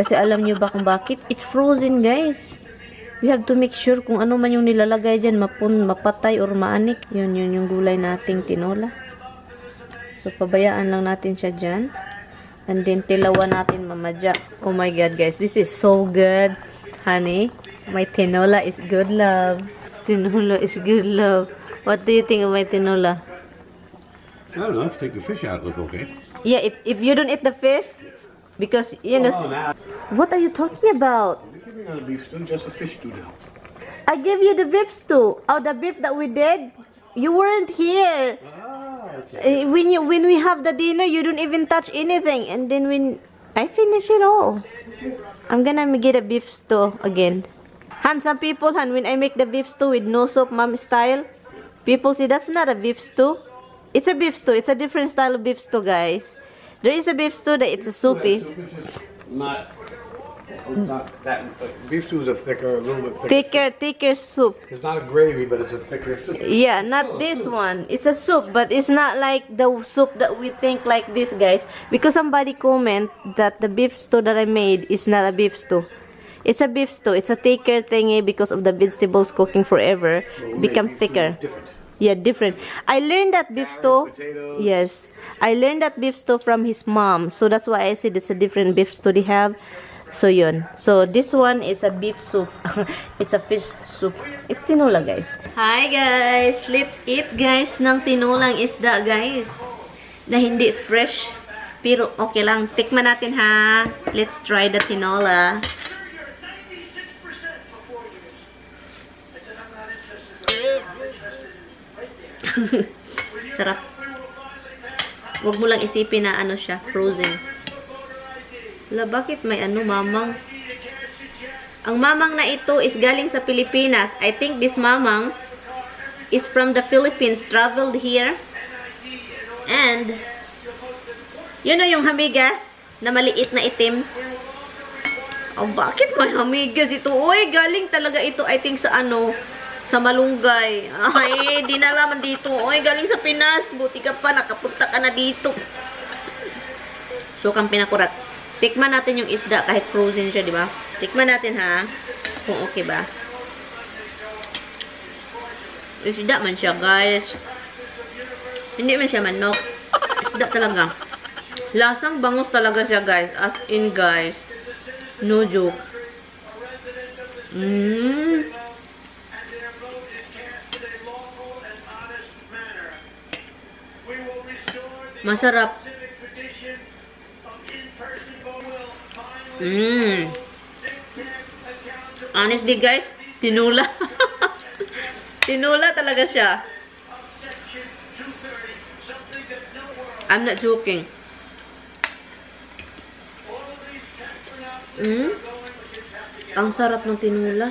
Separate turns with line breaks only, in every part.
Kasi alam nyo ba kung bakit? It's frozen, guys. We have to make sure kung ano man yung nilalagay dyan, mapatay or maanik. Yun yung gulay nating tinola. So, pabayaan lang natin siya dyan. And then, tilawan natin mamadya. Oh my God, guys. This is so good, honey. My tinola is good, love. Tinola is good, love. What do you think of my tinola?
I don't know. Take the fish out. Look okay.
Yeah, if you don't eat the fish, because, you know... What are you talking about?
You're giving out a beef stew, just a fish stew now.
I gave you the beef stew. Oh, the beef that we did? You weren't here.
Okay.
When we have the dinner, you don't even touch anything. And then when I finish it all, I'm gonna get a beef stew again. Han, some people, when I make the beef stew with no soup, mom style, people say that's not a beef stew. It's a beef stew. It's a different style of beef stew, guys. There is a beef stew that it's a soupy.
Not that. Beef stew is a little bit thicker.
Thicker soup.
It's not a gravy, but it's a thicker soup.
Yeah, not this one. It's a soup, but it's not like the soup that we think like this, guys. Because somebody comment that the beef stew that I made is not a beef stew. It's a beef stew. It's a thicker thingy because of the vegetables cooking forever. Becomes thicker.
Different.
Yeah, different. I learned that beef stew.
Potatoes.
Yes, I learned that beef stew from his mom. So that's why I said it's a different beef stew they have. So yun. So this one is a beef soup. It's a fish soup. It's tinola, guys. Hi guys, let's eat guys ng tinolang isda, guys. Na hindi fresh, pero okay lang. Tikman natin ha. Let's try the tinola. Sarap. Huwag mo lang isipin na ano siya, frozen. Wala, bakit may ano, mamang? Ang mamang na ito is galing sa Pilipinas. I think this mamang is from the Philippines, traveled here. And, yun o yung hamigas na maliit na itim. Oh, bakit may hamigas ito? Uy, galing talaga ito, I think sa ano, sa Malunggay. Ay, di na naman dito. Uy, galing sa Pinas. Buti ka pa, nakapunta ka na dito. So, kang pinakurat. Tikman natin yung isda kahit frozen siya, di ba? Tikman natin ha. Kung okay ba. Isda man siya, guys. Hindi man siya manok. Isda talaga. Lasang bangus talaga siya, guys. As in, guys. No joke. Masarap. Honestly, guys, tinula. Tinula talaga siya. I'm not joking. Ang sarap ng tinula.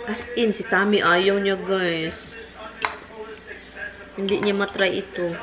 As in, si Tami ayaw niya, guys. Hindi niya matry ito.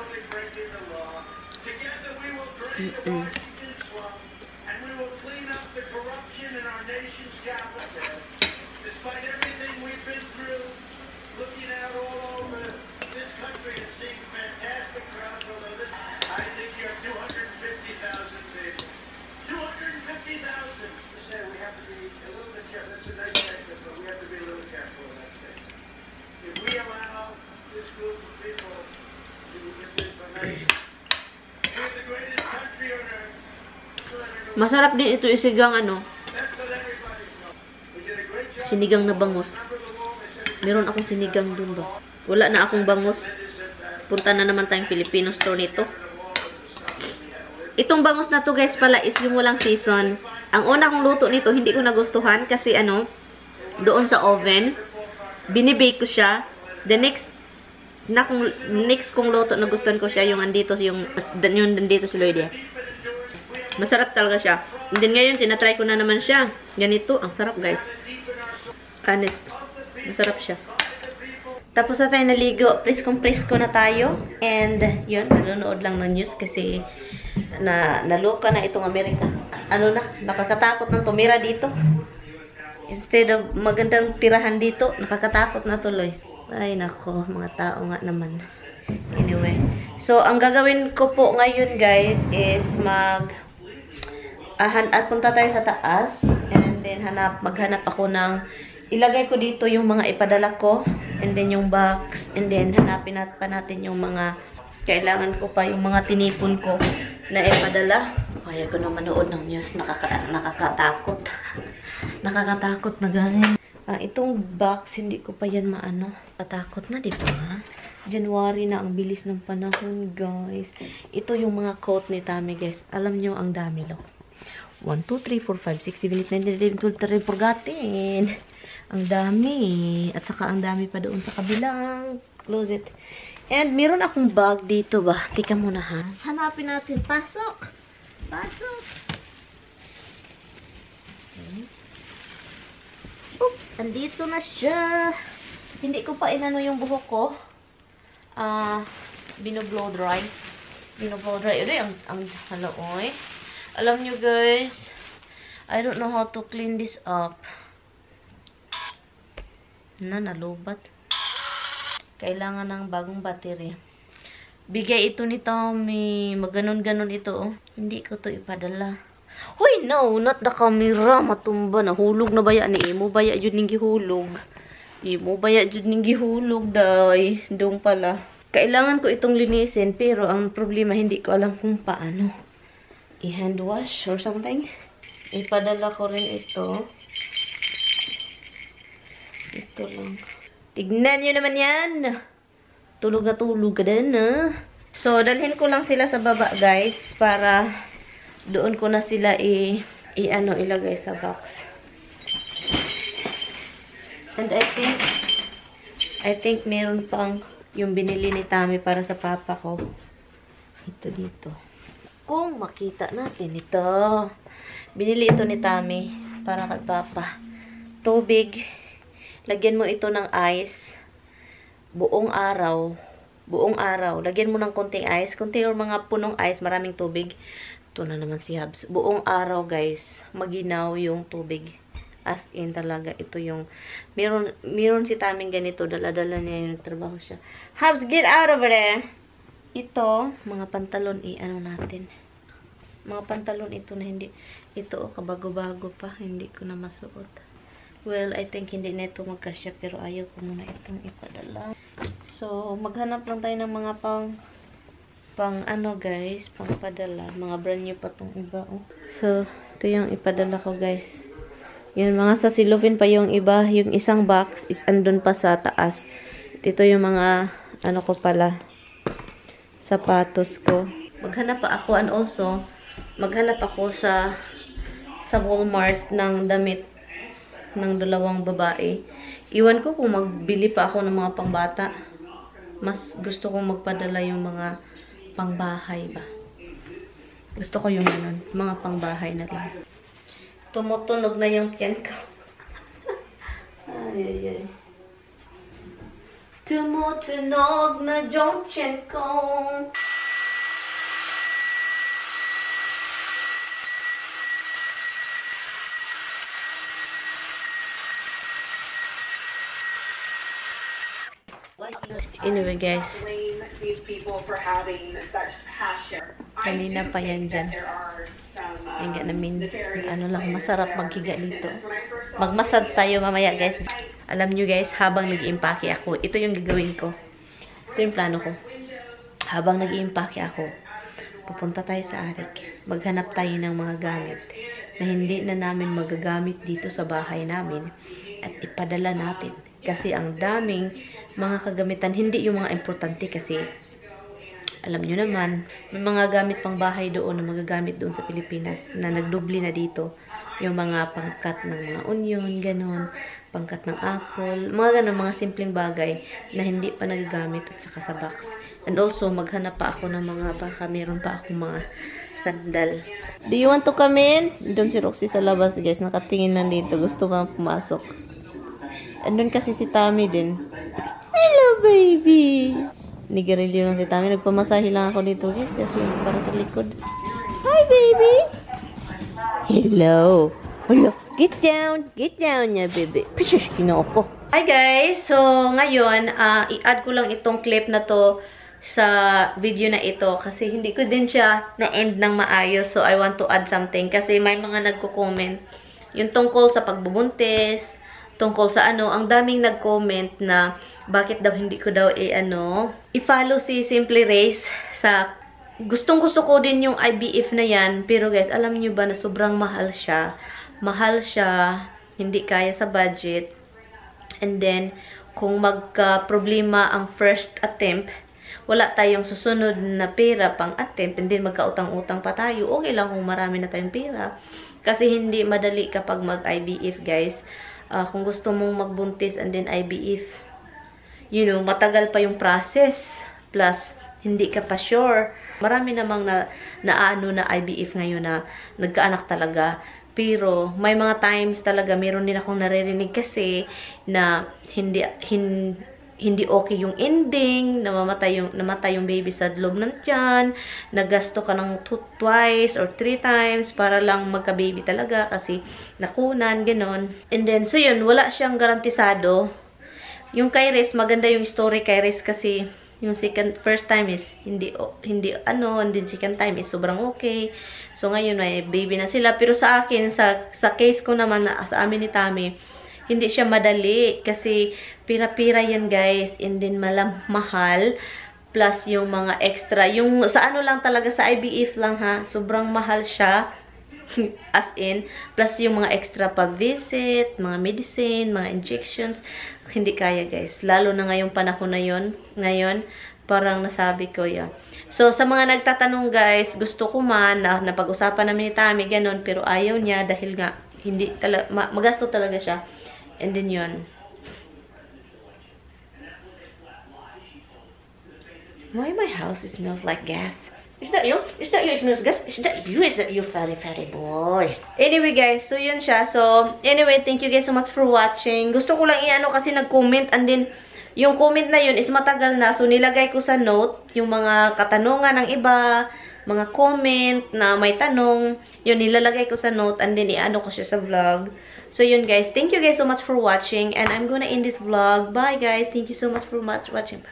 Masarap din ito isigang ano. Sinigang na bangus. Meron akong sinigang dun ba? Wala na akong bangus. Punta na naman tayong Filipino store nito. Itong bangus na to, guys, pala is yung walang season. Ang una kong luto nito, hindi ko nagustuhan kasi ano, doon sa oven, binibake ko siya. The next kong luto na gustuhan ko siya, yung andito, yung nandito si Lloyd. Masarap talaga siya. And then ngayon, tinatry ko na naman siya. Ganito, ang sarap, guys. Honest. Masarap siya. Tapos na tayo naligo. Presko na tayo. And, yun, nanonood lang ng news kasi naloka na itong Amerika. Ano na, nakakatakot na tumira dito. Instead of magandang tirahan dito, nakakatakot na tuloy. Ay, nako, mga tao nga naman. Anyway. So, ang gagawin ko po ngayon, guys, is At punta tayo sa taas. And then, maghanap ako ng, ilagay ko dito yung mga ipadala ko. And then, yung box. And then, hanapin pa natin yung mga, kailangan ko pa yung mga tinipon ko na ipadala. Kaya ko na manood ng news. Nakakatakot. Nakakatakot na galing. Itong box, hindi ko pa yan maano. Katakot na, di ba? January na, ang bilis ng panahon, guys. Ito yung mga coat ni Tami, guys. Alam nyo, ang dami, loh. 1, 2, 3, 4, 5, 6, 7, 8, 9, 10, 11, 12, 13, purgatin. Ang dami. At saka ang dami pa doon sa kabilang closet. And meron akong bag dito ba? Tika muna, ha? Hanapin natin. Pasok! Pasok! Okay. Oops! Andito na siya. Hindi ko pa inano yung buhok ko. Binoblow dry. Binoblow dry. Ito ang halaoy. Alam nyo guys, I don't know how to clean this up. Nalubat. Kailangan ng bagong battery. Bigay ito ni Tommy. Maganon-ganon ito, oh. Hindi ko to ipadala. Hoy, no! Not the camera. Matumba. Nahulog na baya ni Imo. Baya yun ning gihulog. Imo baya yun ning gihulog, day. Doon pala. Kailangan ko itong linisin. Pero ang problema, hindi ko alam kung paano. I-hand wash or something. Ipadala ko rin ito. Ito lang. Tignan nyo naman yan. Tulog na tulog ka din, ha? So, dalhin ko lang sila sa baba, guys. Para doon ko na sila ilagay sa box. And I think meron pang yung binili ni Tami para sa papa ko. Ito dito. Kung makita natin ito. Binili ito ni Tami para kay papa. Tubig. Lagyan mo ito ng ice. Buong araw. Buong araw. Lagyan mo ng konting ice. Konti or mga punong ice. Maraming tubig. Ito na naman si Habs. Buong araw, guys. Maginaw yung tubig. As in talaga. Ito yung... Meron si Taming ganito. Dala-dala niya yung nagtrabaho siya. Habs, get out over there! Ito, mga pantalon ano natin. Mga pantalon ito na hindi... Ito, kabago-bago pa. Hindi ko na masuot. Well, I think hindi na ito magkasya. Pero ayaw ko muna itong ipadala. So, maghanap lang tayo ng mga pang ano guys, pang padala. Mga brand new pa tong iba. Oh. So, ito yung ipadala ko guys. Yun, mga sasilufin pa yung iba. Yung isang box is andun pa sa taas. Ito yung mga ano ko pala. Sapatos ko. Maghanap pa ako and also, maghanap ako sa Walmart ng damit ng dalawang babae. Iwan ko kung magbili pa ako ng mga pangbata. Mas gusto kong magpadala yung mga pangbahay ba. Gusto ko yung ganun. Mga pangbahay na lang. Tumutunog na yung tiyan ko. Ay. Tumutunog na yung tiyan ko. Anyway guys, kanina pa yan dyan. Higa namin, ano lang, masarap maghiga dito. Mag-massage tayo mamaya guys. Alam nyo guys, habang nag-iimpake ako, ito yung gagawin ko. Ito yung plano ko. Habang nag-iimpake ako, pupunta tayo sa Arik. Maghanap tayo ng mga gamit na hindi na namin magagamit dito sa bahay namin at ipadala natin. Kasi ang daming mga kagamitan, hindi yung mga importante kasi alam nyo naman, may mga gamit pang bahay doon na magagamit doon sa Pilipinas na nagdubli na dito. Yung mga pangkat ng mga onion, ganon, pangkat ng apple, mga ganon, mga simpleng bagay na hindi pa nagagamit at saka sa box. And also, maghanap pa ako ng mga, baka meron pa akong mga sandal. Do you want to come in? Doon si Roxy sa labas guys, nakatingin lang dito, gusto ba pumasok? Andun kasi si Tami din. Hello, baby! Nigarilyo lang si Tami. Nagpamasahe lang ako dito, guys. Kasi para sa likod. Hi, baby! Hello! Hello! Get down! Get down niya, baby. Pishush! Kinoko. Hi, guys! So, ngayon, i-add ko lang itong clip na to sa video na ito kasi hindi ko din siya na-end ng maayos. So, I want to add something kasi may mga nagko-comment yung tungkol sa pagbubuntis, tungkol sa ang daming nag-comment na bakit daw hindi ko daw i-follow si Simply Race sa gustong-gusto ko din yung IVF na yan. Pero guys, alam niyo ba na sobrang mahal siya. Mahal siya, hindi kaya sa budget. And then, kung magka-problema ang first attempt, wala tayong susunod na pera pang attempt, and then magkautang-utang pa tayo, okay lang kung marami na tayong pera. Kasi hindi madali kapag mag-IVF, guys. Kung gusto mong magbuntis and then IVF, matagal pa yung process. Plus, hindi ka pa sure. Marami namang na IVF ngayon na nagkaanak talaga. Pero, may mga times talaga, meron din akong naririnig kasi na hindi okay yung ending, namatay yung baby sa loob ng tiyan, nagasto ka ng twice or 3 times para lang magka-baby talaga kasi nakunan, ganon. And then, so yun, wala siyang garantisado. Yung kay Riz, maganda yung story kay Riz kasi yung first time is hindi and then second time is sobrang okay. So ngayon may baby na sila. Pero sa akin, sa case ko naman, sa amin ni Tami, hindi siya madali kasi pira-pira yan, guys, and then mahal, plus yung mga extra, yung sa lang talaga, sa IVF lang ha, sobrang mahal siya, as in, plus yung mga extra pa visit, mga medicine, mga injections, hindi kaya, guys, lalo na ngayong panahon na yun, ngayon, parang nasabi ko yan. So, sa mga nagtatanong, guys, gusto ko man, na napag-usapan namin ni Tami, ganun, pero ayaw niya dahil nga, hindi talaga, magasto talaga siya. And then yun. Why my house smells like gas? Is that you? Is that you? It smells gas? Is that you? Is that you, fatty boy? Anyway, guys, so yun siya. So, anyway, thank you guys so much for watching. Gusto ko lang kasi nag-comment, and then, yung comment na yun is matagal na. So, nilagay ko sa note yung mga katanungan ng iba, mga comment na may tanong. Yun, nilalagay ko sa note, and then ko siya sa vlog. So, yun, guys. Thank you guys so much for watching, and I'm gonna end this vlog. Bye, guys. Thank you so much for watching.